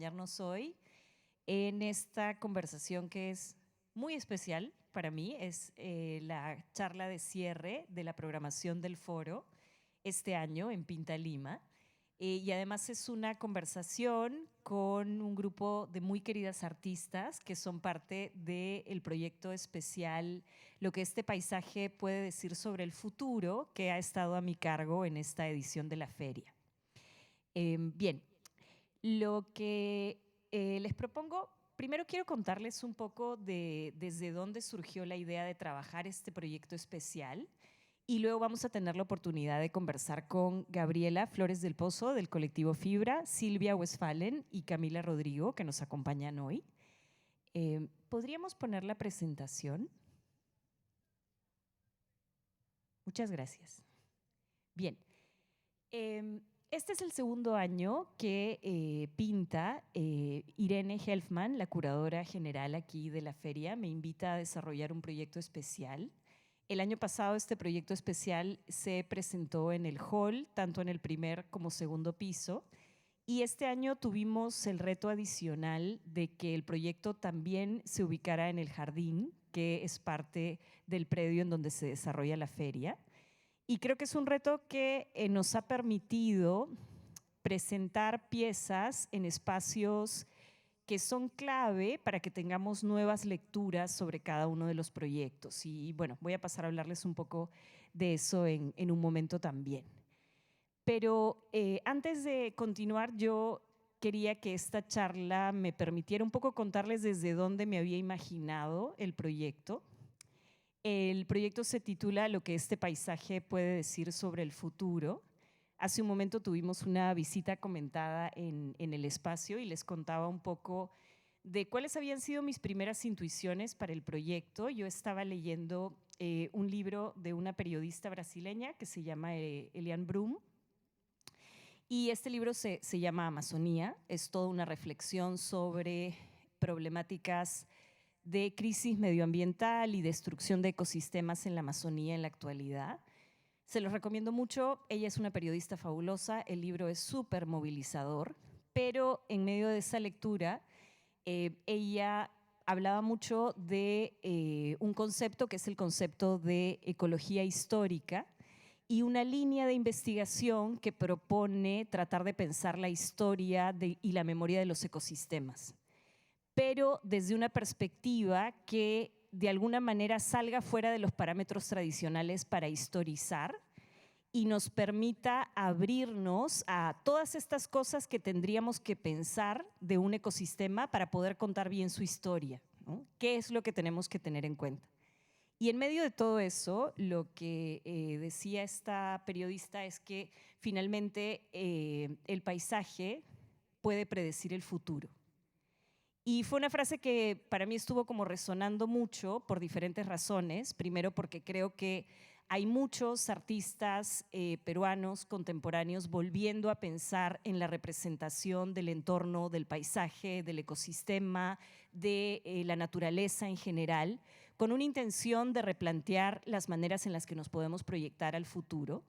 Acompañarnos hoy en esta conversación que es muy especial para mí. Es la charla de cierre de la programación del foro este año en Pinta Lima. Y además es una conversación con un grupo de muy queridas artistas que son parte del proyecto especial Lo que este paisaje puede decir sobre el futuro, que ha estado a mi cargo en esta edición de la feria. Bien, lo que les propongo, primero quiero contarles un poco de desde dónde surgió la idea de trabajar este proyecto especial y luego vamos a tener la oportunidad de conversar con Gabriela Flores del Pozo del colectivo Fibra, Silvia Westphalen y Camila Rodrigo que nos acompañan hoy. ¿Podríamos poner la presentación? Muchas gracias. Bien. Este es el segundo año que Pinta. Irene Helfman, la curadora general aquí de la feria, me invita a desarrollar un proyecto especial. El año pasado este proyecto especial se presentó en el hall, tanto en el primer como segundo piso, y este año tuvimos el reto adicional de que el proyecto también se ubicara en el jardín, que es parte del predio en donde se desarrolla la feria. Y creo que es un reto que nos ha permitido presentar piezas en espacios que son clave para que tengamos nuevas lecturas sobre cada uno de los proyectos. Y bueno, voy a pasar a hablarles un poco de eso en un momento también. Pero antes de continuar, yo quería que esta charla me permitiera un poco contarles desde dónde me había imaginado el proyecto. El proyecto se titula Lo que este paisaje puede decir sobre el futuro. Hace un momento tuvimos una visita comentada en el espacio y les contaba un poco de cuáles habían sido mis primeras intuiciones para el proyecto. Yo estaba leyendo un libro de una periodista brasileña que se llama Eliane Brum, y este libro se llama Amazonía. Es toda una reflexión sobre problemáticas de crisis medioambiental y destrucción de ecosistemas en la Amazonía en la actualidad. Se los recomiendo mucho. Ella es una periodista fabulosa, el libro es súper movilizador, pero en medio de esa lectura ella hablaba mucho de un concepto que es el concepto de ecología histórica y una línea de investigación que propone tratar de pensar la historia y la memoria de los ecosistemas, pero desde una perspectiva que de alguna manera salga fuera de los parámetros tradicionales para historizar y nos permita abrirnos a todas estas cosas que tendríamos que pensar de un ecosistema para poder contar bien su historia, ¿no? ¿Qué es lo que tenemos que tener en cuenta? Y en medio de todo eso, lo que decía esta periodista es que finalmente el paisaje puede predecir el futuro. Y fue una frase que para mí estuvo como resonando mucho por diferentes razones. Primero porque creo que hay muchos artistas peruanos contemporáneos volviendo a pensar en la representación del entorno, del paisaje, del ecosistema, de la naturaleza en general, con una intención de replantear las maneras en las que nos podemos proyectar al futuro.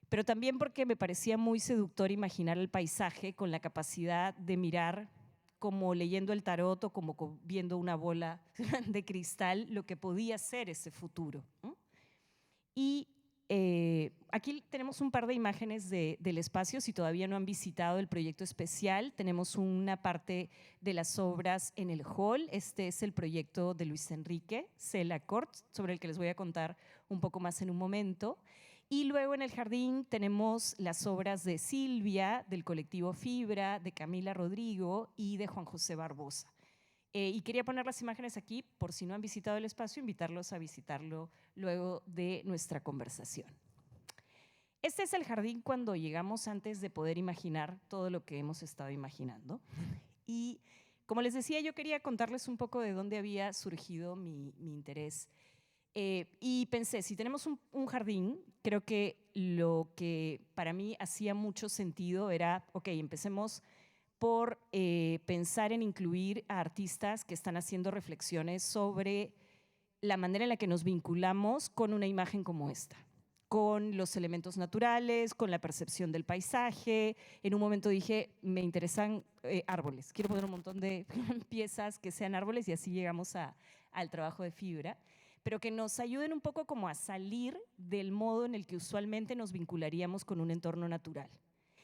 Pero también porque me parecía muy seductor imaginar el paisaje con la capacidad de mirar como leyendo el tarot o como viendo una bola de cristal lo que podía ser ese futuro, ¿no? Y aquí tenemos un par de imágenes del espacio. Si todavía no han visitado el proyecto especial, tenemos una parte de las obras en el hall. Este es el proyecto de Luis Enrique Cela Cort, sobre el que les voy a contar un poco más en un momento. Y luego en el jardín tenemos las obras de Silvia, del colectivo Fibra, de Camila Rodrigo y de Juan José Barbosa. Y quería poner las imágenes aquí por si no han visitado el espacio, invitarlos a visitarlo luego de nuestra conversación. Este es el jardín cuando llegamos antes de poder imaginar todo lo que hemos estado imaginando. Y como les decía, yo quería contarles un poco de dónde había surgido mi interés. Y pensé, si tenemos un jardín, creo que lo que para mí hacía mucho sentido era, ok, empecemos por pensar en incluir a artistas que están haciendo reflexiones sobre la manera en la que nos vinculamos con una imagen como esta. con los elementos naturales, con la percepción del paisaje. En un momento dije, me interesan árboles, quiero poner un montón de piezas que sean árboles y así llegamos al trabajo de fibra, pero que nos ayuden un poco como a salir del modo en el que usualmente nos vincularíamos con un entorno natural.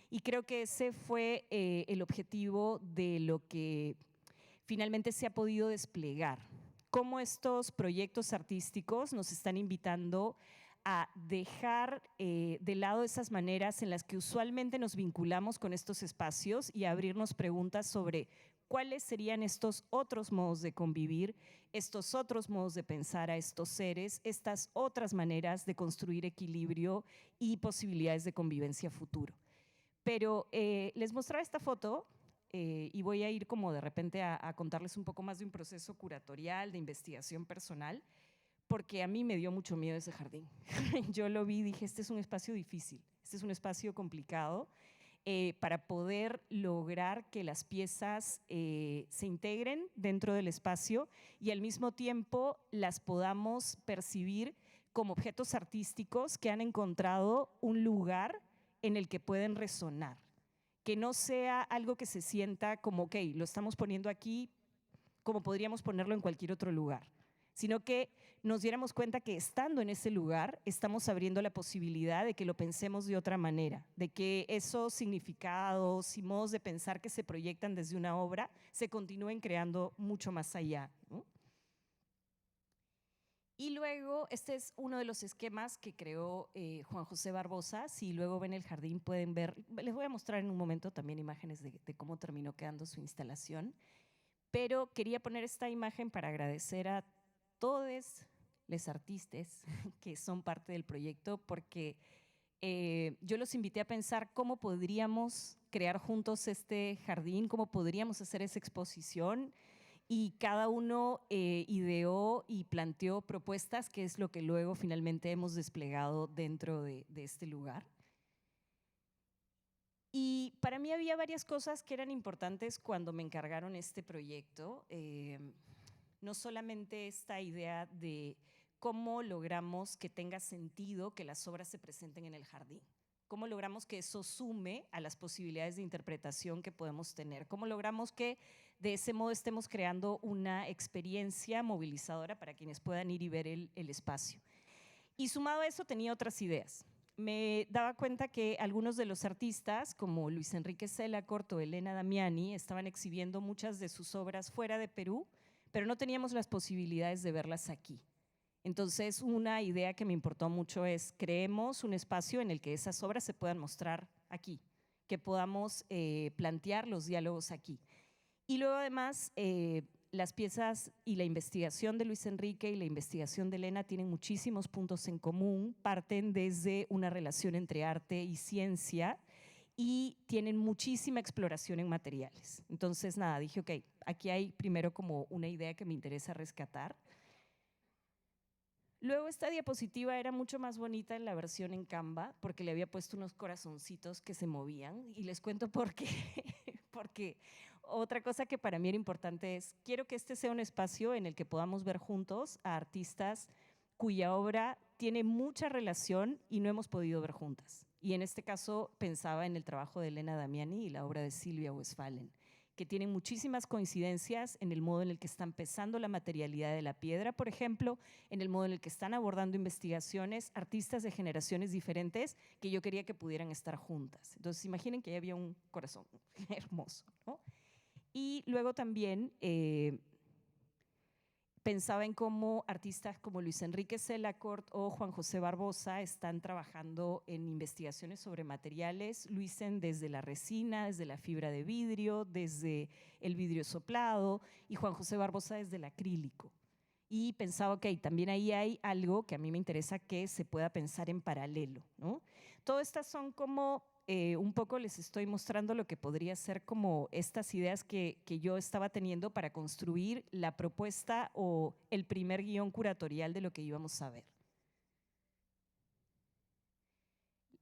Y creo que ese fue el objetivo de lo que finalmente se ha podido desplegar. Cómo estos proyectos artísticos nos están invitando a dejar de lado esas maneras en las que usualmente nos vinculamos con estos espacios y a abrirnos preguntas sobre cuáles serían estos otros modos de convivir, estos otros modos de pensar a estos seres, estas otras maneras de construir equilibrio y posibilidades de convivencia futuro. Pero les mostraba esta foto y voy a ir como de repente a contarles un poco más de un proceso curatorial, de investigación personal, porque a mí me dio mucho miedo ese jardín. Yo lo vi y dije, este es un espacio difícil, este es un espacio complicado para poder lograr que las piezas se integren dentro del espacio y al mismo tiempo las podamos percibir como objetos artísticos que han encontrado un lugar en el que pueden resonar. Que no sea algo que se sienta como, ok, lo estamos poniendo aquí como podríamos ponerlo en cualquier otro lugar, sino que nos diéramos cuenta que estando en ese lugar estamos abriendo la posibilidad de que lo pensemos de otra manera, de que esos significados y modos de pensar que se proyectan desde una obra se continúen creando mucho más allá, ¿no? Y luego, este es uno de los esquemas que creó Juan José Barbosa. Si luego ven el jardín pueden ver, les voy a mostrar en un momento también imágenes de cómo terminó quedando su instalación. Pero quería poner esta imagen para agradecer a todos los artistas que son parte del proyecto, porque yo los invité a pensar cómo podríamos crear juntos este jardín, cómo podríamos hacer esa exposición, y cada uno ideó y planteó propuestas, que es lo que luego finalmente hemos desplegado dentro de este lugar. Y para mí había varias cosas que eran importantes cuando me encargaron este proyecto. No solamente esta idea de cómo logramos que tenga sentido que las obras se presenten en el jardín. ¿Cómo logramos que eso sume a las posibilidades de interpretación que podemos tener? ¿Cómo logramos que de ese modo estemos creando una experiencia movilizadora para quienes puedan ir y ver el espacio? Y sumado a eso tenía otras ideas. Me daba cuenta que algunos de los artistas, como Luis Enrique Selacort o Elena Damiani, estaban exhibiendo muchas de sus obras fuera de Perú, pero no teníamos las posibilidades de verlas aquí. Entonces, una idea que me importó mucho es creemos un espacio en el que esas obras se puedan mostrar aquí, que podamos plantear los diálogos aquí. Y luego además, las piezas y la investigación de Luis Enrique y la investigación de Elena tienen muchísimos puntos en común, parten desde una relación entre arte y ciencia y tienen muchísima exploración en materiales. Entonces, nada, dije, ok, aquí hay primero como una idea que me interesa rescatar. Luego esta diapositiva era mucho más bonita en la versión en Canva porque le había puesto unos corazoncitos que se movían y les cuento por qué. Porque otra cosa que para mí era importante es, quiero que este sea un espacio en el que podamos ver juntos a artistas cuya obra tiene mucha relación y no hemos podido ver juntas. Y en este caso pensaba en el trabajo de Elena Damiani y la obra de Silvia Westphalen, que tienen muchísimas coincidencias en el modo en el que están pesando la materialidad de la piedra, por ejemplo, en el modo en el que están abordando investigaciones, artistas de generaciones diferentes que yo quería que pudieran estar juntas. Entonces, imaginen que ahí había un corazón hermoso, ¿no? Y luego también pensaba en cómo artistas como Luis Enrique Selacort o Juan José Barbosa están trabajando en investigaciones sobre materiales. Luisen desde la resina, desde la fibra de vidrio, desde el vidrio soplado, y Juan José Barbosa desde el acrílico. Y pensaba, ok, también ahí hay algo que a mí me interesa que se pueda pensar en paralelo, ¿no? Todas estas son como un poco les estoy mostrando lo que podría ser como estas ideas que yo estaba teniendo para construir la propuesta o el primer guión curatorial de lo que íbamos a ver.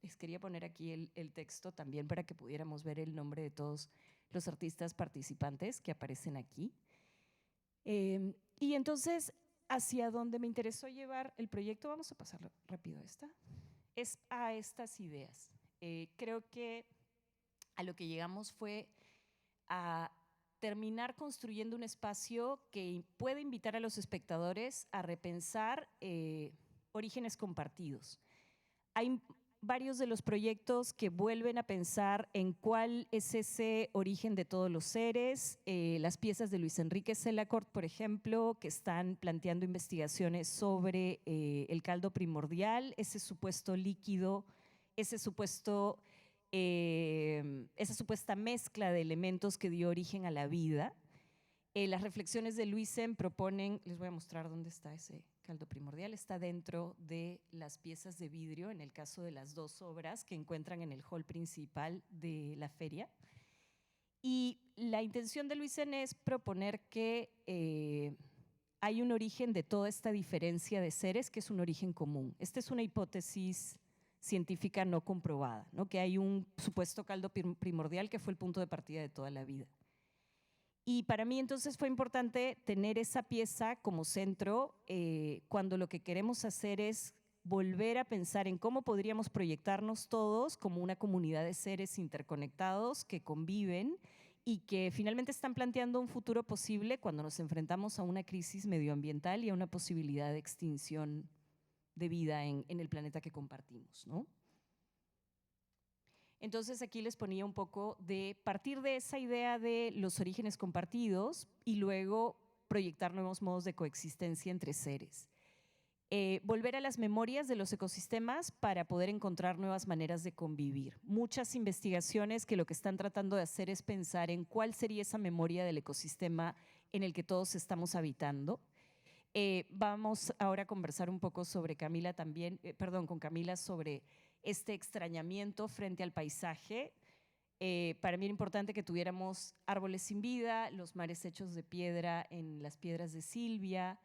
Les quería poner aquí el texto también para que pudiéramos ver el nombre de todos los artistas participantes que aparecen aquí. Y entonces, hacia donde me interesó llevar el proyecto, vamos a pasarlo rápido esta, es a estas ideas. Creo que a lo que llegamos fue a terminar construyendo un espacio que puede invitar a los espectadores a repensar orígenes compartidos. Hay varios de los proyectos que vuelven a pensar en cuál es ese origen de todos los seres. Las piezas de Luis Enrique Selacort, por ejemplo, que están planteando investigaciones sobre el caldo primordial, ese supuesto líquido, ese supuesto, esa supuesta mezcla de elementos que dio origen a la vida. Las reflexiones de Luisen proponen, les voy a mostrar dónde está ese caldo primordial, está dentro de las piezas de vidrio, en el caso de las dos obras que encuentran en el hall principal de la feria. Y la intención de Luisen es proponer que hay un origen de toda esta diferencia de seres que es un origen común. Esta es una hipótesis científica no comprobada, ¿no? Que hay un supuesto caldo primordial que fue el punto de partida de toda la vida. Y para mí entonces fue importante tener esa pieza como centro cuando lo que queremos hacer es volver a pensar en cómo podríamos proyectarnos todos como una comunidad de seres interconectados que conviven y que finalmente están planteando un futuro posible cuando nos enfrentamos a una crisis medioambiental y a una posibilidad de extinción de vida en el planeta que compartimos, ¿no? Entonces aquí les ponía un poco de partir de esa idea de los orígenes compartidos y luego proyectar nuevos modos de coexistencia entre seres. Volver a las memorias de los ecosistemas para poder encontrar nuevas maneras de convivir. Muchas investigaciones que lo que están tratando de hacer es pensar en cuál sería esa memoria del ecosistema en el que todos estamos habitando. Vamos ahora a conversar un poco sobre Camila también, con Camila sobre este extrañamiento frente al paisaje. Para mí era importante que tuviéramos árboles sin vida, los mares hechos de piedra en las piedras de Silvia,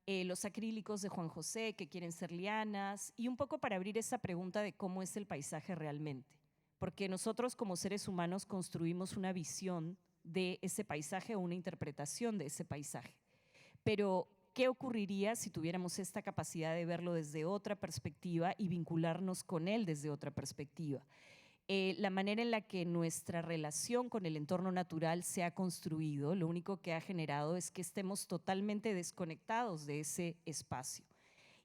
los acrílicos de Juan José que quieren ser lianas y un poco para abrir esa pregunta de cómo es el paisaje realmente. Porque nosotros como seres humanos construimos una visión de ese paisaje o una interpretación de ese paisaje. Pero ¿qué ocurriría si tuviéramos esta capacidad de verlo desde otra perspectiva y vincularnos con él desde otra perspectiva? La manera en la que nuestra relación con el entorno natural se ha construido, lo único que ha generado es que estemos totalmente desconectados de ese espacio.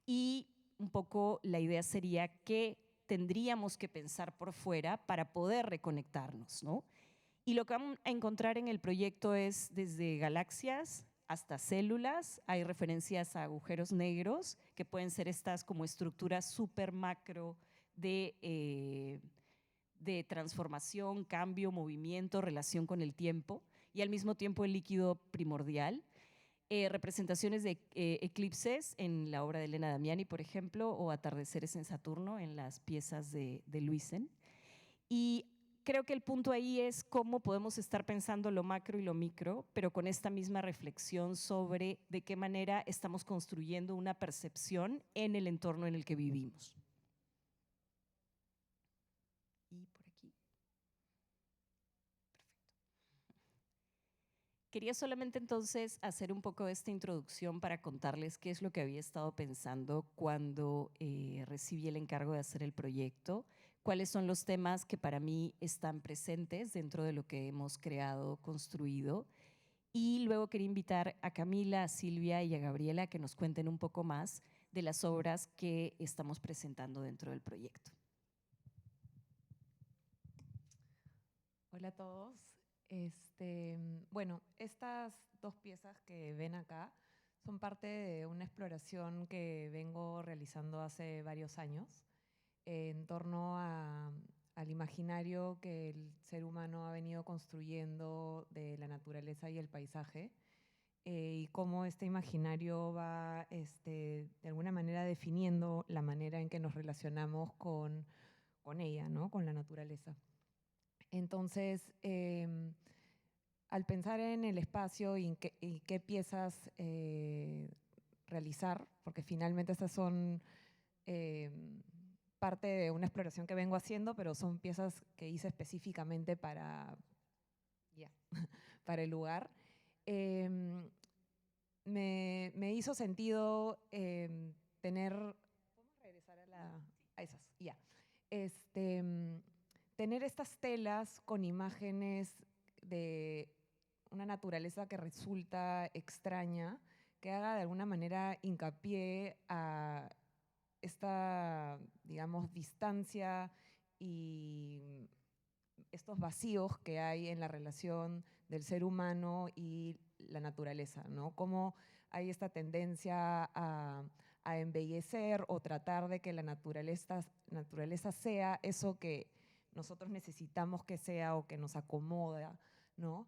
Y un poco la idea sería que tendríamos que pensar por fuera para poder reconectarnos, ¿no? Y lo que vamos a encontrar en el proyecto es desde galaxias hasta células, hay referencias a agujeros negros, que pueden ser estas como estructuras súper macro de transformación, cambio, movimiento, relación con el tiempo, y al mismo tiempo el líquido primordial. Representaciones de eclipses en la obra de Elena Damiani, por ejemplo, o atardeceres en Saturno en las piezas de Luisen. Y creo que el punto ahí es cómo podemos estar pensando lo macro y lo micro, pero con esta misma reflexión sobre de qué manera estamos construyendo una percepción en el entorno en el que vivimos. Y por aquí. Perfecto. Quería solamente entonces hacer un poco de esta introducción para contarles qué es lo que había estado pensando cuando recibí el encargo de hacer el proyecto, cuáles son los temas que para mí están presentes dentro de lo que hemos creado, construido. Y luego quería invitar a Camila, a Silvia y a Gabriela a que nos cuenten un poco más de las obras que estamos presentando dentro del proyecto. Hola a todos. Bueno, estas dos piezas que ven acá son parte de una exploración que vengo realizando hace varios años en torno al imaginario que el ser humano ha venido construyendo de la naturaleza y el paisaje, y cómo este imaginario va de alguna manera definiendo la manera en que nos relacionamos con ella, ¿no? Con la naturaleza. Entonces, al pensar en el espacio y qué piezas realizar, porque finalmente estas son parte de una exploración que vengo haciendo, pero son piezas que hice específicamente para el lugar, me hizo sentido tener… ¿Podemos regresar a a esas, ya. Tener estas telas con imágenes de una naturaleza que resulta extraña, que haga de alguna manera hincapié a esta, digamos, distancia y estos vacíos que hay en la relación del ser humano y la naturaleza, ¿no? Cómo hay esta tendencia a embellecer o tratar de que la naturaleza sea eso que nosotros necesitamos que sea o que nos acomoda, ¿no?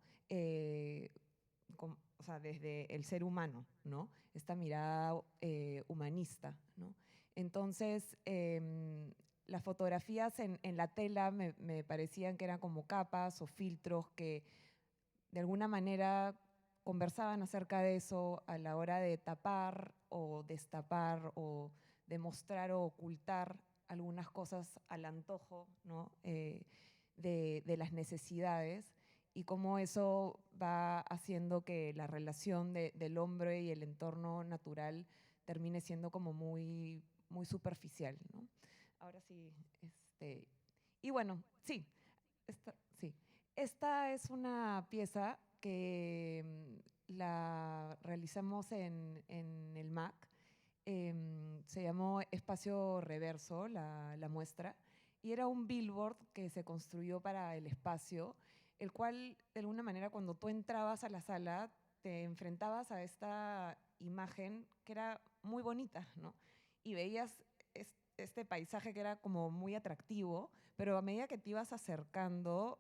O sea, desde el ser humano, ¿no? Esta mirada humanista, ¿no? Entonces, las fotografías en la tela me parecían que eran como capas o filtros que de alguna manera conversaban acerca de eso a la hora de tapar o destapar o demostrar o ocultar algunas cosas al antojo, ¿no? De las necesidades y cómo eso va haciendo que la relación del hombre y el entorno natural termine siendo como muy, muy superficial, ¿no? Ahora sí, y bueno, sí, sí. Esta es una pieza que la realizamos en el MAC. Se llamó Espacio Reverso, la muestra, y era un billboard que se construyó para el espacio, el cual, de alguna manera, cuando tú entrabas a la sala, te enfrentabas a esta imagen que era muy bonita, ¿no? Y veías este paisaje que era como muy atractivo, pero a medida que te ibas acercando,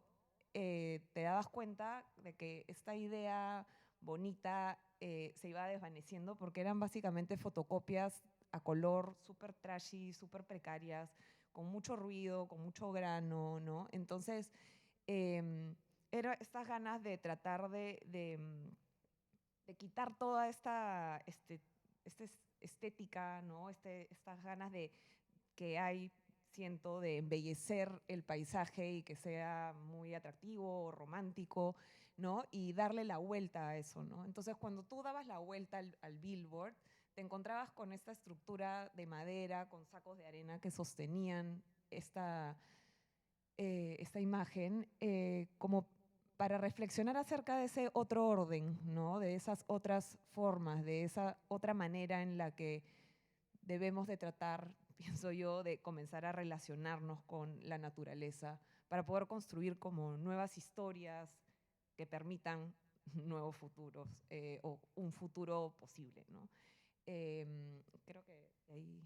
te dabas cuenta de que esta idea bonita se iba desvaneciendo porque eran básicamente fotocopias a color, súper trashy, súper precarias, con mucho ruido, con mucho grano, ¿no? Entonces, eran estas ganas de tratar de quitar toda esta estética, ¿no? Estas ganas que hay, siento, de embellecer el paisaje y que sea muy atractivo o romántico, ¿no? Y darle la vuelta a eso, ¿no? Entonces, cuando tú dabas la vuelta al billboard, te encontrabas con esta estructura de madera, con sacos de arena que sostenían esta imagen, como para reflexionar acerca de ese otro orden, ¿no? De esas otras formas, de esa otra manera en la que debemos de tratar, pienso yo, de comenzar a relacionarnos con la naturaleza para poder construir como nuevas historias que permitan nuevos futuros o un futuro posible, ¿no? Creo que ahí...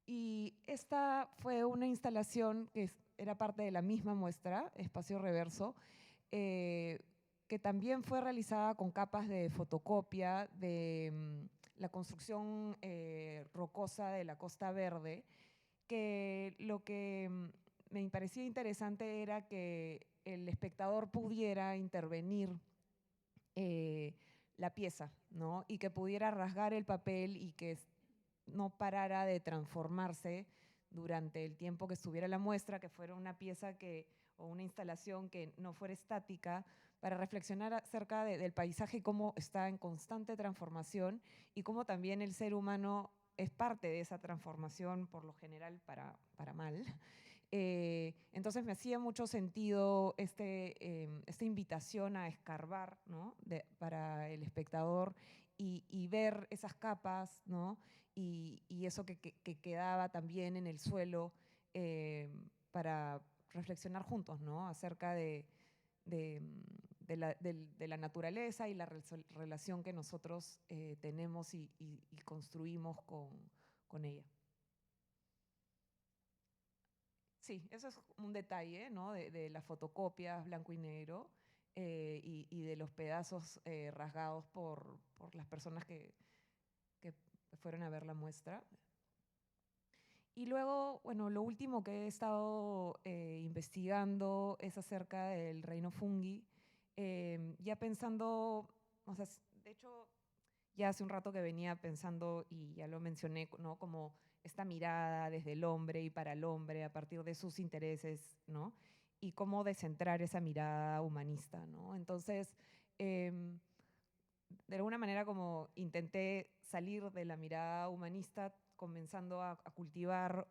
Y esta fue una instalación que era parte de la misma muestra, Espacio Reverso, que también fue realizada con capas de fotocopia de la construcción rocosa de la Costa Verde, que lo que me parecía interesante era que el espectador pudiera intervenir la pieza, ¿no? Y que pudiera rasgar el papel y que no parara de transformarse durante el tiempo que estuviera la muestra, que fuera una pieza o una instalación que no fuera estática, para reflexionar acerca del paisaje y cómo está en constante transformación y cómo también el ser humano es parte de esa transformación, por lo general para mal. Entonces me hacía mucho sentido esta invitación a escarbar, ¿no? Para el espectador y ver esas capas, ¿no? Y eso que quedaba también en el suelo para reflexionar juntos, ¿no? Acerca de, de la naturaleza y la relación que nosotros tenemos y construimos con ella. Sí, eso es un detalle, ¿no? De las fotocopias blanco y negro y de los pedazos rasgados por las personas que fueron a ver la muestra. Y luego, bueno, lo último que he estado investigando es acerca del reino fungi, ya pensando, o sea, de hecho, ya hace un rato que venía pensando, y ya lo mencioné, ¿no? Como esta mirada desde el hombre y para el hombre a partir de sus intereses, ¿no? Y cómo descentrar esa mirada humanista, ¿no? Entonces, de alguna manera como intenté salir de la mirada humanista, comenzando a cultivar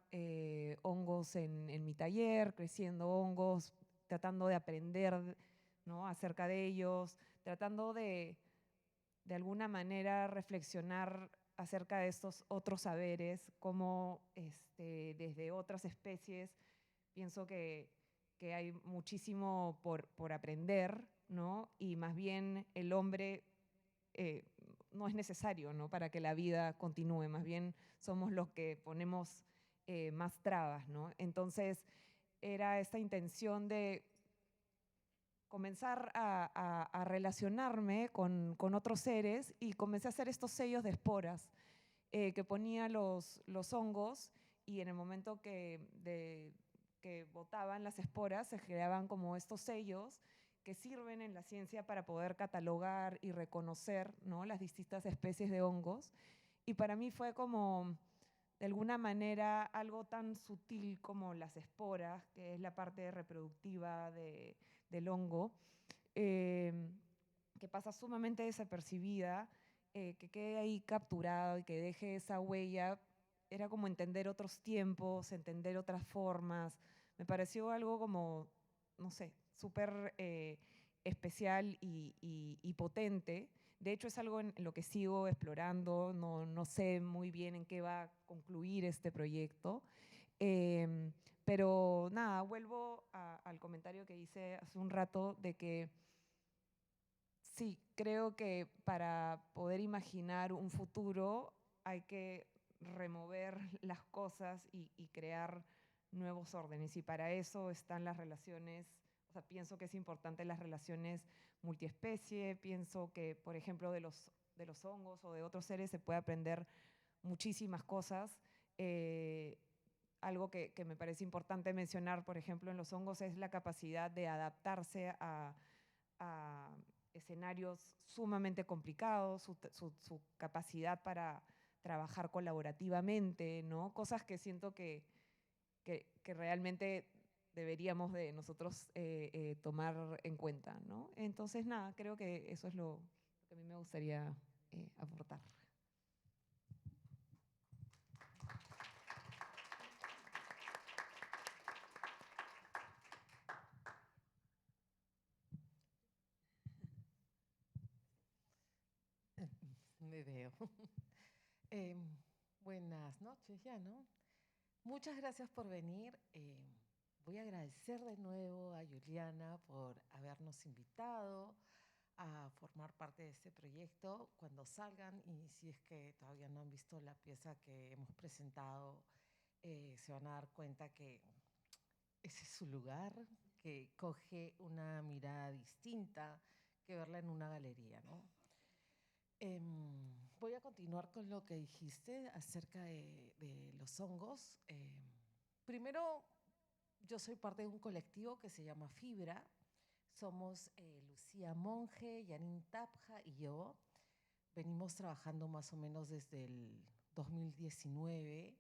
hongos en mi taller, creciendo hongos, tratando de aprender, ¿no?, acerca de ellos, tratando de alguna manera reflexionar acerca de estos otros saberes, como desde otras especies pienso que hay muchísimo por aprender, ¿no? Y más bien el hombre no es necesario, ¿no?, para que la vida continúe, más bien somos los que ponemos más trabas, ¿no? Entonces era esta intención de comenzar a relacionarme con otros seres, y comencé a hacer estos sellos de esporas que ponía los hongos, y en el momento que botaban las esporas se creaban como estos sellos que sirven en la ciencia para poder catalogar y reconocer, ¿no?, las distintas especies de hongos. Y para mí fue como, de alguna manera, algo tan sutil como las esporas, que es la parte reproductiva del hongo, que pasa sumamente desapercibida, que quede ahí capturado y que deje esa huella. Era como entender otros tiempos, entender otras formas. Me pareció algo como, no sé, súper especial y potente. De hecho, es algo en lo que sigo explorando. No sé muy bien en qué va a concluir este proyecto. Pero nada, vuelvo al comentario que hice hace un rato de que sí, creo que para poder imaginar un futuro hay que remover las cosas y crear nuevos órdenes. Y para eso están las relaciones, o sea, pienso que es importante las relaciones multiespecie, pienso que, por ejemplo, de los hongos o de otros seres se puede aprender muchísimas cosas. Algo que me parece importante mencionar, por ejemplo, en los hongos es la capacidad de adaptarse a escenarios sumamente complicados, su capacidad para trabajar colaborativamente, ¿no? Cosas que siento que realmente deberíamos de nosotros tomar en cuenta, ¿no? Entonces, nada, creo que eso es lo que a mí me gustaría aportar. Me veo. Buenas noches ya, ¿no? Muchas gracias por venir. Voy a agradecer de nuevo a Juliana por habernos invitado a formar parte de este proyecto. Cuando salgan, y si es que todavía no han visto la pieza que hemos presentado, se van a dar cuenta que ese es su lugar, que coge una mirada distinta que verla en una galería, ¿no? Voy a continuar con lo que dijiste acerca de los hongos. Primero, yo soy parte de un colectivo que se llama Fibra. Somos Lucía Monge, Yanin Tapja y yo. Venimos trabajando más o menos desde el 2019.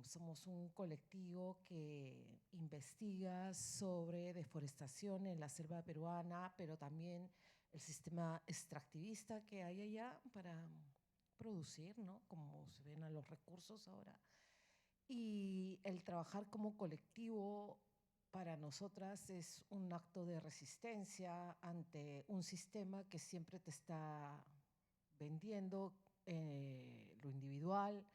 Somos un colectivo que investiga sobre deforestación en la selva peruana, pero también el sistema extractivista que hay allá para producir, ¿no?, como se ven a los recursos ahora. Y el trabajar como colectivo para nosotras es un acto de resistencia ante un sistema que siempre te está vendiendo lo individual,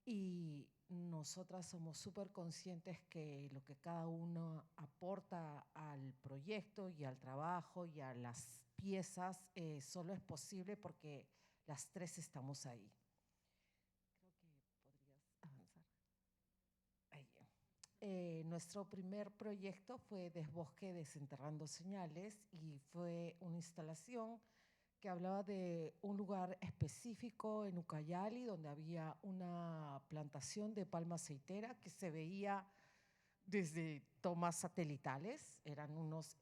y nosotras somos súper conscientes que lo que cada uno aporta al proyecto y al trabajo y a las piezas solo es posible porque las tres estamos ahí. Creo que podrías avanzar. Ahí. Nuestro primer proyecto fue Desbosque Desenterrando Señales, y fue una instalación que hablaba de un lugar específico en Ucayali donde había una plantación de palma aceitera que se veía desde tomas satelitales. Eran unos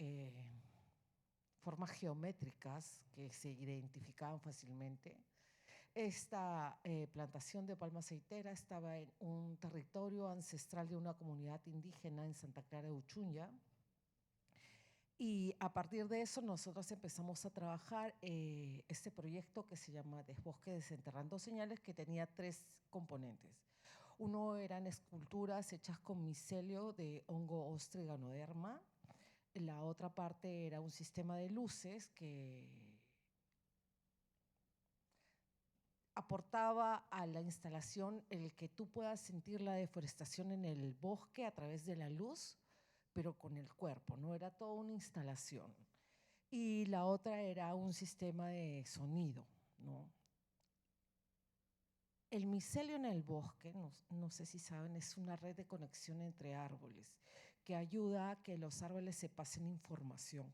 formas geométricas que se identificaban fácilmente. Esta plantación de palma aceitera estaba en un territorio ancestral de una comunidad indígena en Santa Clara de Uchunya. Y a partir de eso nosotros empezamos a trabajar este proyecto que se llama Desbosque Desenterrando Señales, que tenía 3 componentes. Uno eran esculturas hechas con micelio de hongo ostra y ganoderma. La otra parte era un sistema de luces que aportaba a la instalación el que tú puedas sentir la deforestación en el bosque a través de la luz, pero con el cuerpo, ¿no? Era toda una instalación. Y la otra era un sistema de sonido, ¿no? El micelio en el bosque, no sé si saben, es una red de conexión entre árboles que ayuda a que los árboles se pasen información.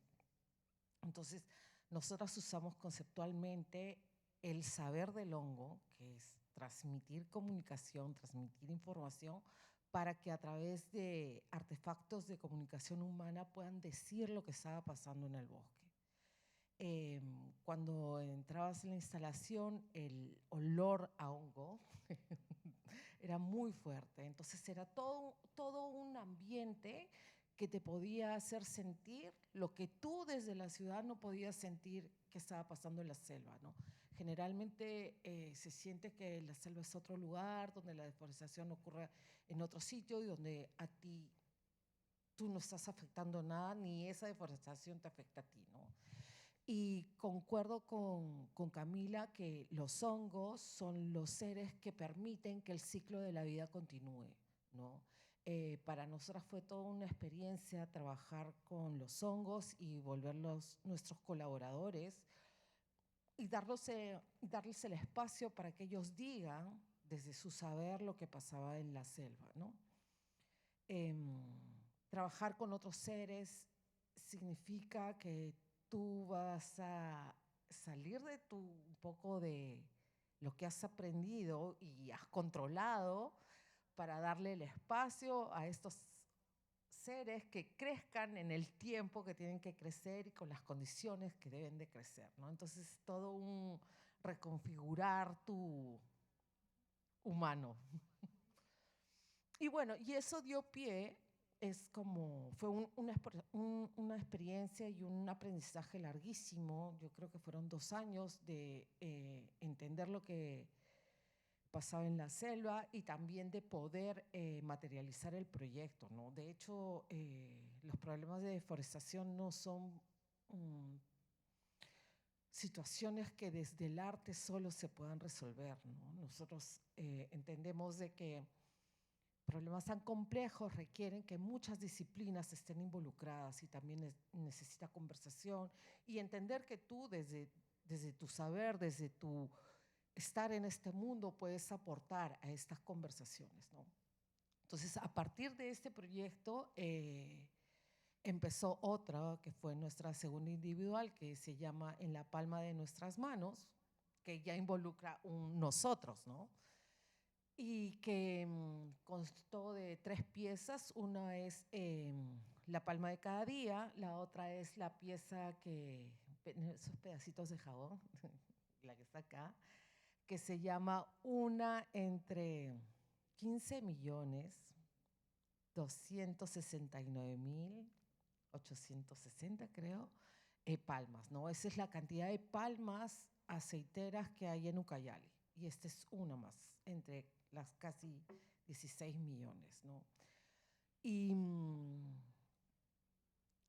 Entonces, nosotros usamos conceptualmente el saber del hongo, que es transmitir comunicación, transmitir información, para que a través de artefactos de comunicación humana puedan decir lo que estaba pasando en el bosque. Cuando entrabas en la instalación, el olor a hongo era muy fuerte. Entonces era todo un ambiente que te podía hacer sentir lo que tú desde la ciudad no podías sentir que estaba pasando en la selva, ¿no? Generalmente se siente que la selva es otro lugar, donde la deforestación ocurre en otro sitio y donde a ti tú no estás afectando nada, ni esa deforestación te afecta a ti, ¿no? Y concuerdo con Camila que los hongos son los seres que permiten que el ciclo de la vida continúe, ¿no? Para nosotras fue toda una experiencia trabajar con los hongos y volverlos nuestros colaboradores y darles el espacio para que ellos digan desde su saber lo que pasaba en la selva, ¿no? Trabajar con otros seres significa que tú vas a salir de un poco de lo que has aprendido y has controlado para darle el espacio a estos seres que crezcan en el tiempo que tienen que crecer y con las condiciones que deben de crecer, ¿no? Entonces, todo un reconfigurar tu humano. Y bueno, y eso dio pie, fue una experiencia y un aprendizaje larguísimo. Yo creo que fueron 2 años de entender lo que pasaba en la selva y también de poder materializar el proyecto, ¿no? De hecho, los problemas de deforestación no son situaciones que desde el arte solo se puedan resolver, ¿no? Nosotros entendemos de que problemas tan complejos requieren que muchas disciplinas estén involucradas y también necesita conversación y entender que tú desde tu saber, desde tu estar en este mundo puedes aportar a estas conversaciones, ¿no? Entonces, a partir de este proyecto empezó otra que fue nuestra segunda individual que se llama En la palma de nuestras manos, que ya involucra un nosotros, ¿no? Y que constó de 3 piezas. Una es la palma de cada día, la otra es la pieza esos pedacitos de jabón, la que está acá, que se llama Una entre 15.269.860, creo, palmas, ¿no? Esa es la cantidad de palmas aceiteras que hay en Ucayali. Y esta es una más, entre las casi 16 millones, ¿no? Y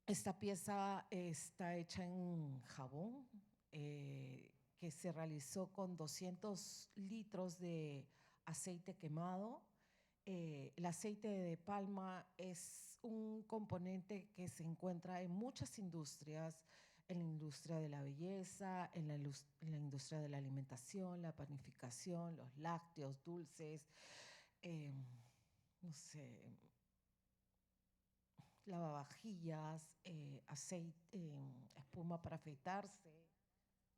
esta pieza está hecha en jabón, que se realizó con 200 litros de aceite quemado. El aceite de palma es un componente que se encuentra en muchas industrias, en la industria de la belleza, en la industria de la alimentación, la panificación, los lácteos, dulces, no sé, lavavajillas, aceite, espuma para afeitarse,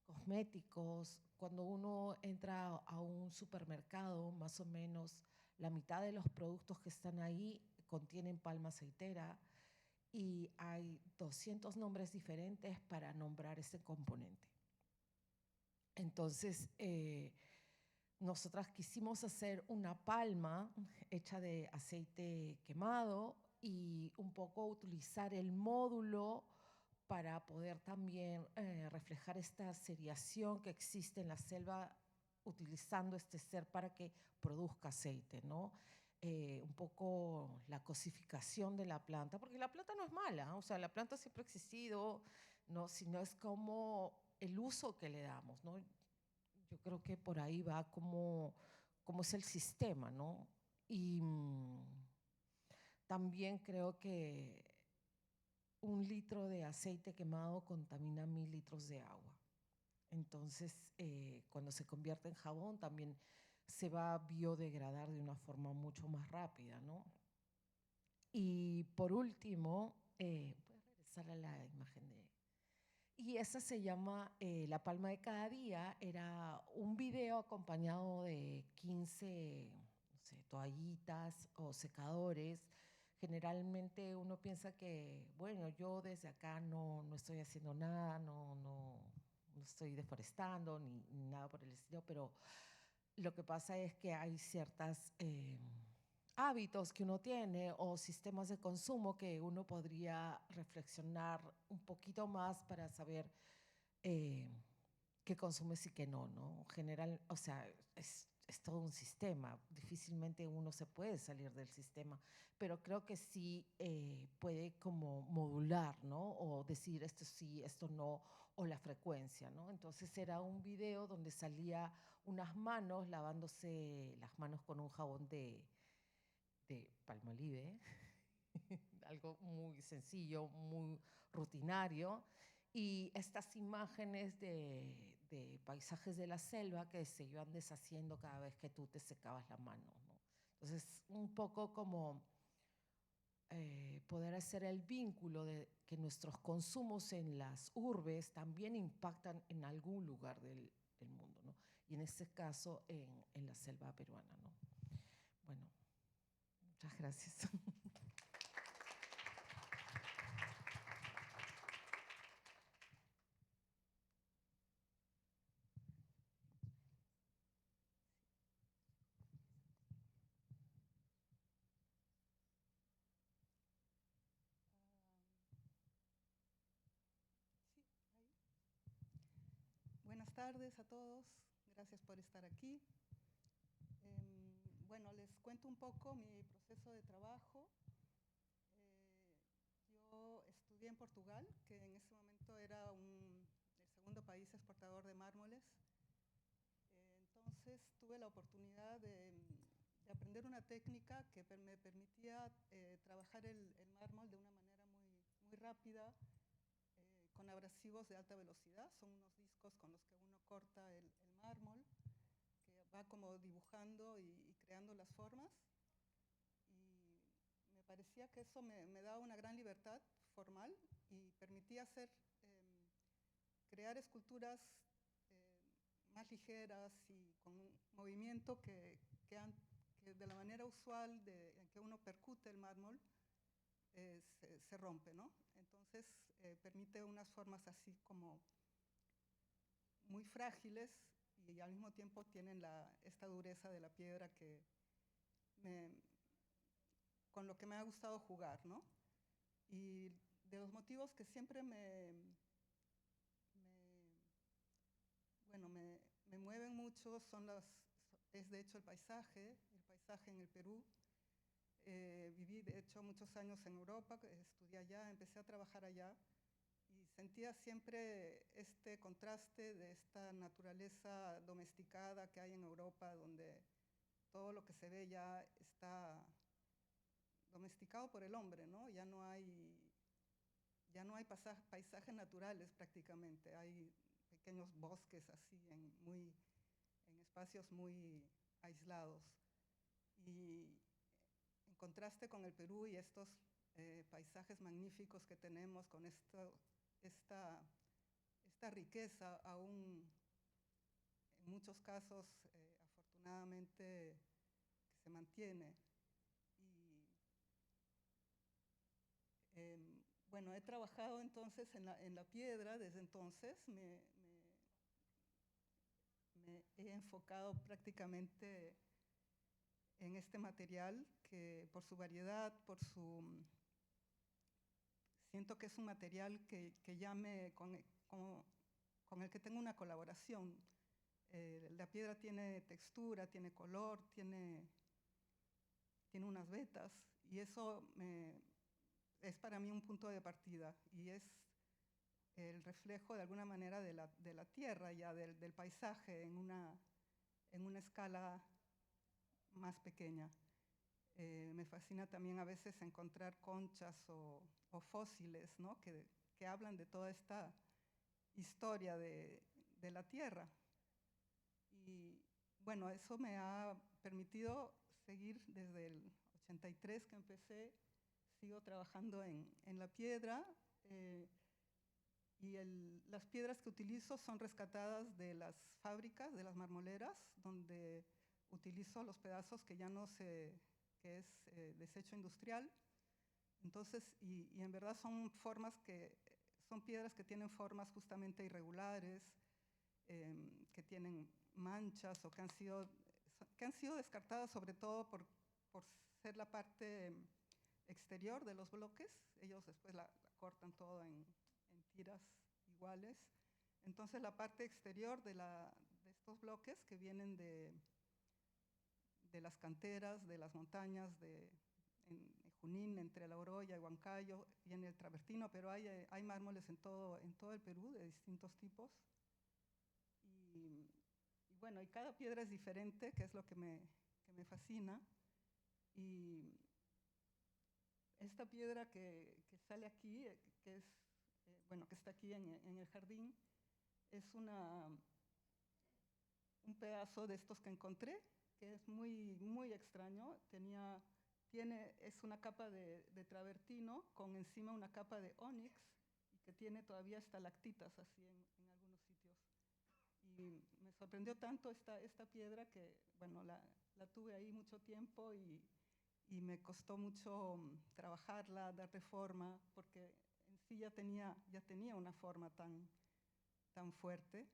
cosméticos. Cuando uno entra a un supermercado, más o menos la mitad de los productos que están ahí contienen palma aceitera y hay 200 nombres diferentes para nombrar ese componente. Entonces, nosotras quisimos hacer una palma hecha de aceite quemado y un poco utilizar el módulo para poder también reflejar esta seriación que existe en la selva utilizando este ser para que produzca aceite, ¿no? Un poco la cosificación de la planta, porque la planta no es mala, o sea, la planta siempre ha existido, ¿no? Sino es como el uso que le damos, ¿no? Yo creo que por ahí va como es el sistema, ¿no? Y también creo que 1 litro de aceite quemado contamina 1000 litros de agua. Entonces, cuando se convierte en jabón, también se va a biodegradar de una forma mucho más rápida, ¿no? Y por último, ¿puedes regresar a la imagen de...? Y esa se llama La Palma de Cada Día. Era un video acompañado de 15, no sé, toallitas o secadores. Generalmente uno piensa que, bueno, yo desde acá no estoy haciendo nada, no estoy deforestando ni nada por el estilo, pero lo que pasa es que hay ciertas hábitos que uno tiene o sistemas de consumo que uno podría reflexionar un poquito más para saber eh, qué consumes y qué no, ¿no? General, o sea, es todo un sistema. Difícilmente uno se puede salir del sistema, pero creo que sí puede como modular, ¿no? O decir esto sí, esto no, o la frecuencia, ¿no? Entonces era un video donde salía unas manos lavándose las manos con un jabón de Palmolive, algo muy sencillo, muy rutinario, y estas imágenes de paisajes de la selva que se iban deshaciendo cada vez que tú te secabas la mano, ¿no? Entonces, un poco como poder hacer el vínculo de que nuestros consumos en las urbes también impactan en algún lugar del mundo, ¿no? Y en este caso en la selva peruana, ¿no? Bueno, muchas gracias. Sí, ahí. Buenas tardes a todos, gracias por estar aquí. Bueno, les cuento un poco mi proceso de trabajo. Yo estudié en Portugal, que en ese momento era el segundo país exportador de mármoles. Entonces tuve la oportunidad de aprender una técnica que me permitía trabajar el mármol de una manera muy rápida, con abrasivos de alta velocidad. Son unos discos con los que uno corta el mármol, que va como dibujando y creando las formas. Y me parecía que eso me daba una gran libertad formal y permitía crear esculturas más ligeras y con un movimiento que de la manera usual en que uno percute el mármol se rompe, ¿no? Entonces permite unas formas así como muy frágiles y al mismo tiempo tienen esta dureza de la piedra me, con lo que me ha gustado jugar, ¿no? Y de los motivos que siempre bueno, me mueven mucho es de hecho el paisaje en el Perú. Viví de hecho muchos años en Europa, estudié allá, empecé a trabajar allá y sentía siempre este contraste de esta naturaleza domesticada que hay en Europa, donde todo lo que se ve ya está domesticado por el hombre, ¿no? Ya no hay paisajes naturales prácticamente, hay pequeños bosques así en espacios muy aislados. Y en contraste con el Perú y estos paisajes magníficos que tenemos, con esta riqueza aún en muchos casos afortunadamente que se mantiene. Y bueno, he trabajado entonces en la piedra, desde entonces me he enfocado prácticamente en este material que por su variedad, por su siento que es un material que ya con el que tengo una colaboración. La piedra tiene textura, tiene color, tiene unas vetas, y eso es para mí un punto de partida, y es el reflejo de alguna manera de la tierra, ya del paisaje en una escala más pequeña. Me fascina también a veces encontrar conchas o fósiles, ¿no? que hablan de toda esta historia de la tierra. Y bueno, eso me ha permitido seguir desde el 83 que empecé, sigo trabajando en la piedra, y las piedras que utilizo son rescatadas de las fábricas, de las marmoleras, donde utilizo los pedazos que ya no se, que es desecho industrial. Entonces, y en verdad son piedras que tienen formas justamente irregulares, que tienen manchas o que han sido descartadas sobre todo por ser la parte exterior de los bloques. Ellos después la cortan todo en tiras iguales. Entonces la parte exterior de estos bloques que vienen de las canteras, de las montañas, en Junín, entre La Oroya y Huancayo, y en el Travertino, pero hay mármoles en todo el Perú de distintos tipos. Y bueno, y cada piedra es diferente, que es lo que me fascina. Y esta piedra que sale aquí, que está aquí en el jardín, es un pedazo de estos que encontré, que es muy, muy extraño. Es una capa de travertino con encima una capa de ónix, y que tiene todavía estalactitas así en algunos sitios. Y me sorprendió tanto esta piedra que, bueno, la tuve ahí mucho tiempo, y me costó mucho trabajarla, darle forma, porque en sí ya tenía una forma tan fuerte.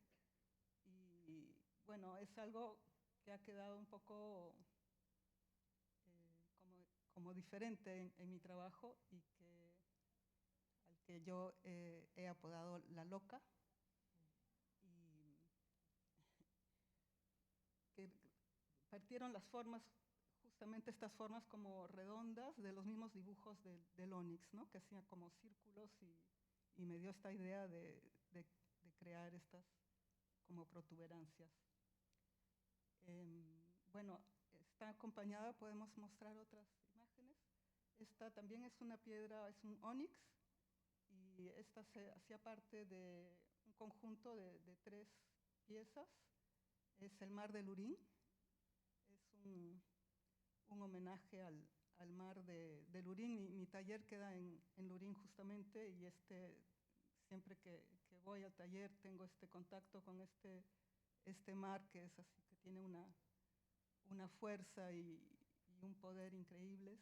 Y bueno, es algo que ha quedado un poco como diferente en mi trabajo, y al que yo he apodado La Loca, y que partieron las formas, justamente estas formas como redondas de los mismos dibujos del ónix, ¿no? Que hacía como círculos, y me dio esta idea de crear estas como protuberancias. Bueno, está acompañada, podemos mostrar otras imágenes. Esta también es una piedra, es un ónix, y esta se hacía parte de un conjunto de 3 piezas. Es el mar de Lurín, es un homenaje al mar de Lurín. Mi taller queda en Lurín justamente, y siempre que voy al taller tengo este contacto con este mar, que es así, que tiene una fuerza y un poder increíbles.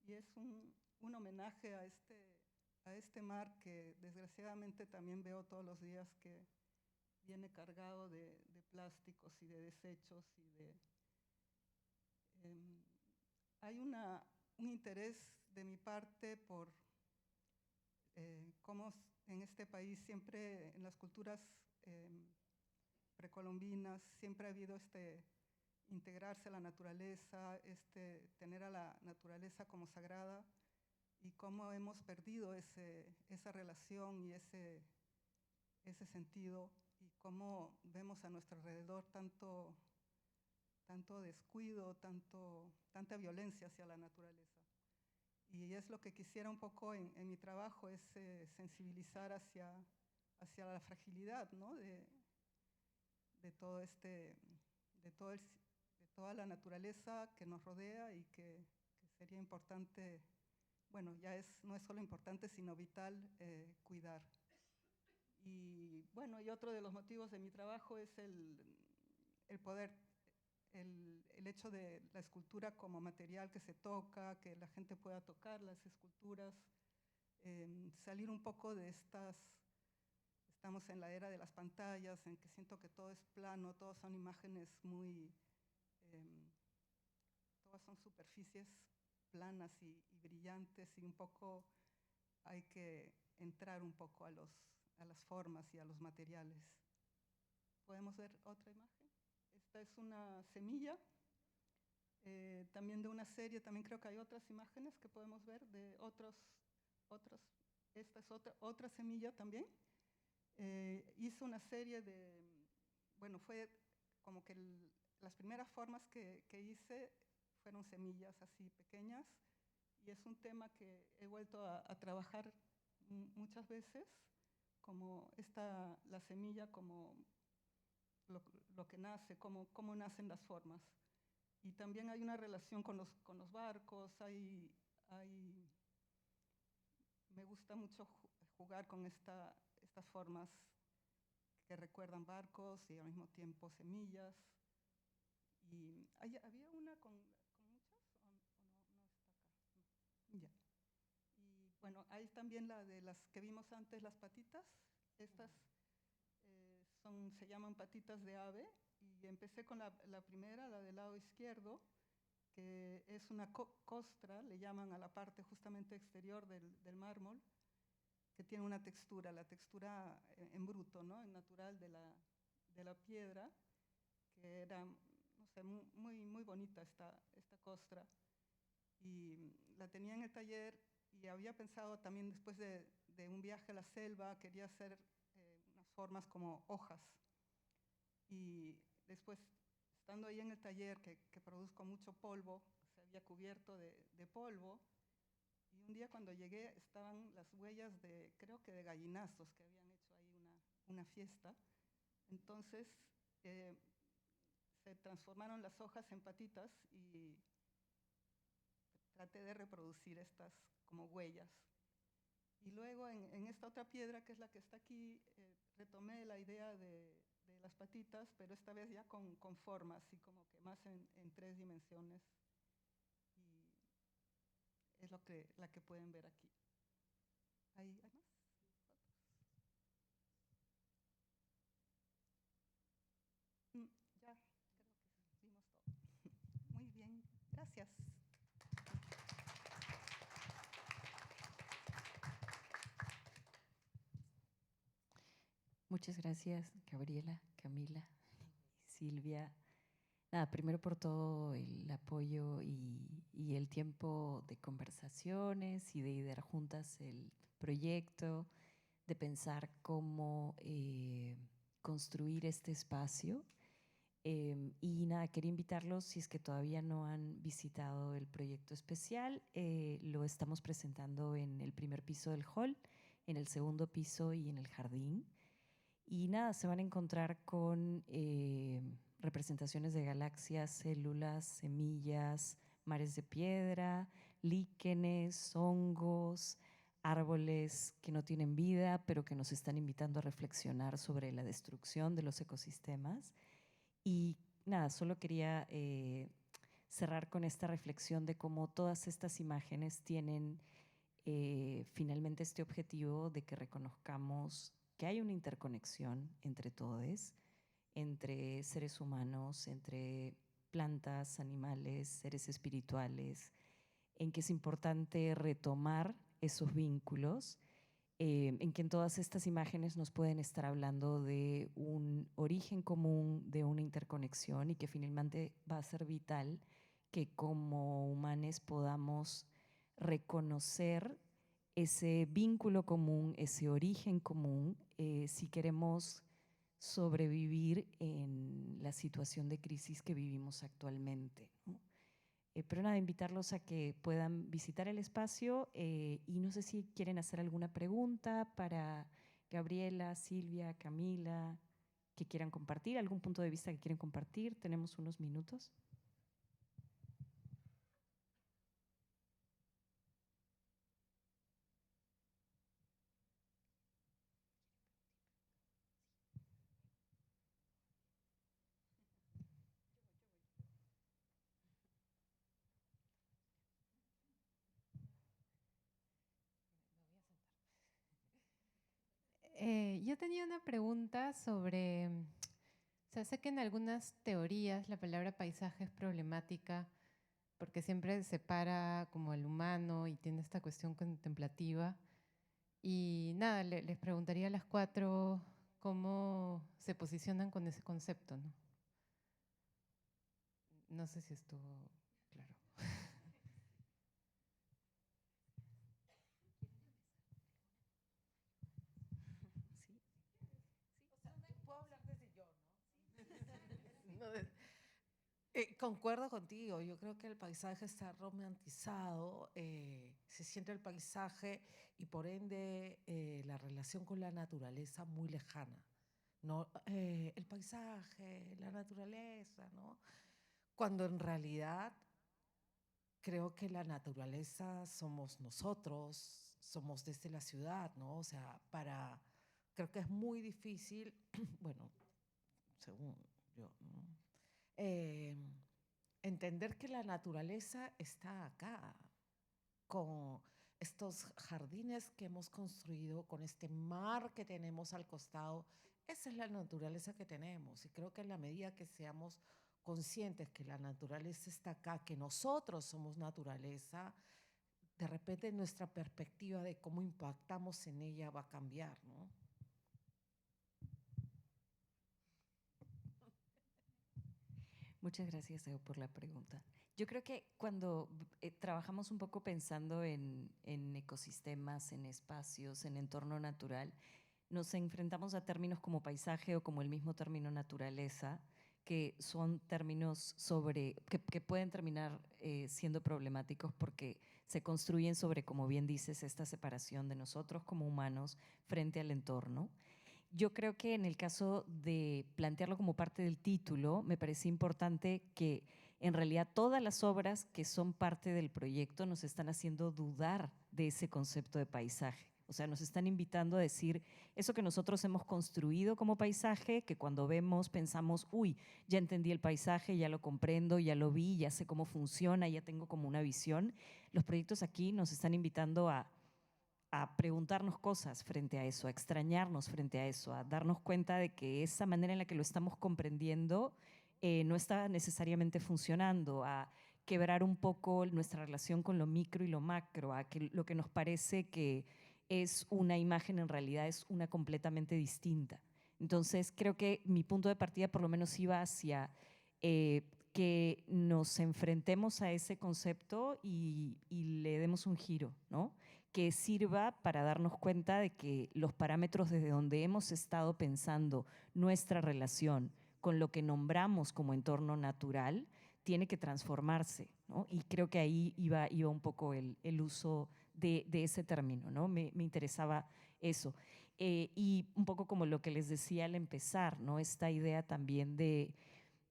Y es un homenaje a este mar que desgraciadamente también veo todos los días, que viene cargado de plásticos y de desechos. Hay un interés de mi parte por cómo en este país siempre, en las culturas precolombinas, siempre ha habido integrarse a la naturaleza, tener a la naturaleza como sagrada, y cómo hemos perdido esa relación y ese sentido, y cómo vemos a nuestro alrededor tanto descuido, tanta violencia hacia la naturaleza. Y es lo que quisiera un poco en mi trabajo, es sensibilizar hacia la fragilidad, ¿no? de toda la naturaleza que nos rodea, y que sería importante, bueno, no es solo importante, sino vital cuidar. Y bueno, y otro de los motivos de mi trabajo es el poder, el hecho de la escultura como material que se toca, que la gente pueda tocar las esculturas, salir un poco de estamos en la era de las pantallas, en que siento que todo es plano, todas son imágenes todas son superficies planas y brillantes, y un poco hay que entrar un poco a las formas y a los materiales. ¿Podemos ver otra imagen? Esta es una semilla, también de una serie, también creo que hay otras imágenes que podemos ver de otros, esta es otra semilla también. Hizo una serie de, bueno, fue como que las primeras formas que hice fueron semillas así pequeñas, y es un tema que he vuelto a trabajar muchas veces, como la semilla, como lo que nace, cómo nacen las formas. Y también hay una relación con los barcos, me gusta mucho jugar con estas formas que recuerdan barcos y al mismo tiempo semillas. Y había una con muchas, o no está acá. No. Ya. Y bueno, hay también la de las que vimos antes, las patitas. Estas se llaman patitas de ave. Y empecé con la primera, la del lado izquierdo, que es una costra, le llaman a la parte justamente exterior del mármol, que tiene una textura, la textura en bruto, ¿no? En natural de la piedra, que era, no sé, muy bonita esta costra. Y la tenía en el taller y había pensado también, después de un viaje a la selva, quería hacer unas formas como hojas. Y después, estando ahí en el taller, que produzco mucho polvo, se había cubierto de polvo. Y un día cuando llegué estaban las huellas creo que de gallinazos, que habían hecho ahí una fiesta. Entonces se transformaron las hojas en patitas y traté de reproducir estas como huellas. Y luego en esta otra piedra, que es la que está aquí, retomé la idea de las patitas, pero esta vez ya con formas, y como que más en 3 dimensiones. Y es la que pueden ver aquí. ¿Hay más fotos? Ya, creo que vimos todo. Muy bien, gracias. Muchas gracias, Gabriela, Camila, Silvia. Nada, primero por todo el apoyo y el tiempo de conversaciones y de idear juntas el proyecto, de pensar cómo construir este espacio. Y nada, quería invitarlos, si es que todavía no han visitado el proyecto especial, lo estamos presentando en el primer piso del hall, en el segundo piso y en el jardín. Y nada, se van a encontrar con representaciones de galaxias, células, semillas, mares de piedra, líquenes, hongos, árboles que no tienen vida, pero que nos están invitando a reflexionar sobre la destrucción de los ecosistemas. Y nada, solo quería cerrar con esta reflexión de cómo todas estas imágenes tienen finalmente este objetivo de que reconozcamos que hay una interconexión entre todos, entre seres humanos, entre plantas, animales, seres espirituales, en que es importante retomar esos vínculos, en que en todas estas imágenes nos pueden estar hablando de un origen común, de una interconexión, y que finalmente va a ser vital que como humanos podamos reconocer ese vínculo común, ese origen común, si queremos sobrevivir en la situación de crisis que vivimos actualmente, ¿no? Pero nada, invitarlos a que puedan visitar el espacio y no sé si quieren hacer alguna pregunta para Gabriela, Silvia, Camila, que quieran compartir, algún punto de vista que quieren compartir. Tenemos unos minutos. Yo tenía una pregunta sobre, o sea, sé que en algunas teorías la palabra paisaje es problemática porque siempre separa como el humano y tiene esta cuestión contemplativa, Y nada, les preguntaría a las cuatro cómo se posicionan con ese concepto, ¿no? No sé si estuvo claro. Puedo hablar desde yo, ¿no? Concuerdo contigo, yo creo que el paisaje está romantizado, se siente el paisaje y por ende la relación con la naturaleza muy lejana. ¿No? El paisaje, la naturaleza, ¿no? Cuando en realidad creo que la naturaleza somos nosotros, somos desde la ciudad, ¿no? O sea, creo que es muy difícil, bueno, según yo, ¿no? Eh, entender que la naturaleza está acá, con estos jardines que hemos construido, con este mar que tenemos al costado. Esa es la naturaleza que tenemos. Y creo que en la medida que seamos conscientes que la naturaleza está acá, que nosotros somos naturaleza, de repente nuestra perspectiva de cómo impactamos en ella va a cambiar, ¿no? Muchas gracias, Eo, por la pregunta. Yo creo que cuando trabajamos un poco pensando en ecosistemas, en espacios, en entorno natural, nos enfrentamos a términos como paisaje o como el mismo término naturaleza, que son términos que pueden terminar siendo problemáticos porque se construyen sobre, como bien dices, esta separación de nosotros como humanos frente al entorno. Yo creo que en el caso de plantearlo como parte del título, me parece importante que en realidad todas las obras que son parte del proyecto nos están haciendo dudar de ese concepto de paisaje. O sea, nos están invitando a decir eso que nosotros hemos construido como paisaje, que cuando vemos pensamos, uy, ya entendí el paisaje, ya lo comprendo, ya lo vi, ya sé cómo funciona, ya tengo como una visión. Los proyectos aquí nos están invitando a preguntarnos cosas frente a eso, a extrañarnos frente a eso, a darnos cuenta de que esa manera en la que lo estamos comprendiendo no está necesariamente funcionando, a quebrar un poco nuestra relación con lo micro y lo macro, a que lo que nos parece que es una imagen en realidad es una completamente distinta. Entonces creo que mi punto de partida por lo menos iba hacia que nos enfrentemos a ese concepto y le demos un giro, ¿no? Que sirva para darnos cuenta de que los parámetros desde donde hemos estado pensando nuestra relación con lo que nombramos como entorno natural tiene que transformarse, ¿no? Y creo que ahí iba un poco el uso de ese término, ¿no? Me interesaba eso. Y un poco como lo que les decía al empezar, ¿no? Esta idea también de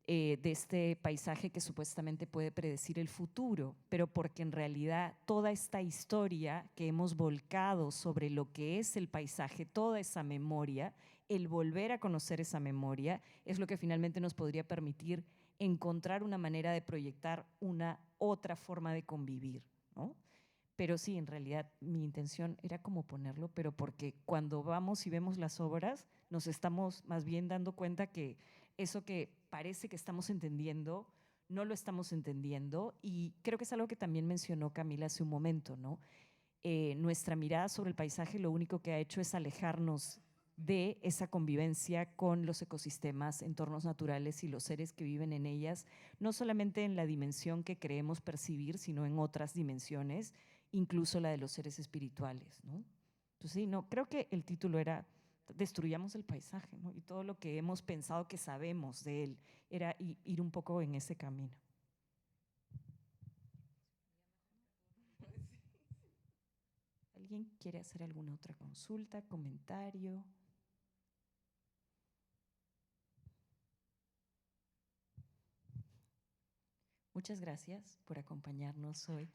este paisaje que supuestamente puede predecir el futuro, pero porque en realidad toda esta historia que hemos volcado sobre lo que es el paisaje, toda esa memoria, el volver a conocer esa memoria, es lo que finalmente nos podría permitir encontrar una manera de proyectar una otra forma de convivir, ¿no? Pero sí, en realidad mi intención era como ponerlo, pero porque cuando vamos y vemos las obras, nos estamos más bien dando cuenta que eso que parece que estamos entendiendo, no lo estamos entendiendo. Y creo que es algo que también mencionó Camila hace un momento, ¿no? Nuestra mirada sobre el paisaje lo único que ha hecho es alejarnos de esa convivencia con los ecosistemas, entornos naturales y los seres que viven en ellas, no solamente en la dimensión que creemos percibir, sino en otras dimensiones, incluso la de los seres espirituales, ¿no? Entonces, sí, no, creo que el título era Destruyamos el paisaje, ¿no? Y todo lo que hemos pensado que sabemos de él era ir un poco en ese camino. ¿Alguien quiere hacer alguna otra consulta, comentario? Muchas gracias por acompañarnos hoy.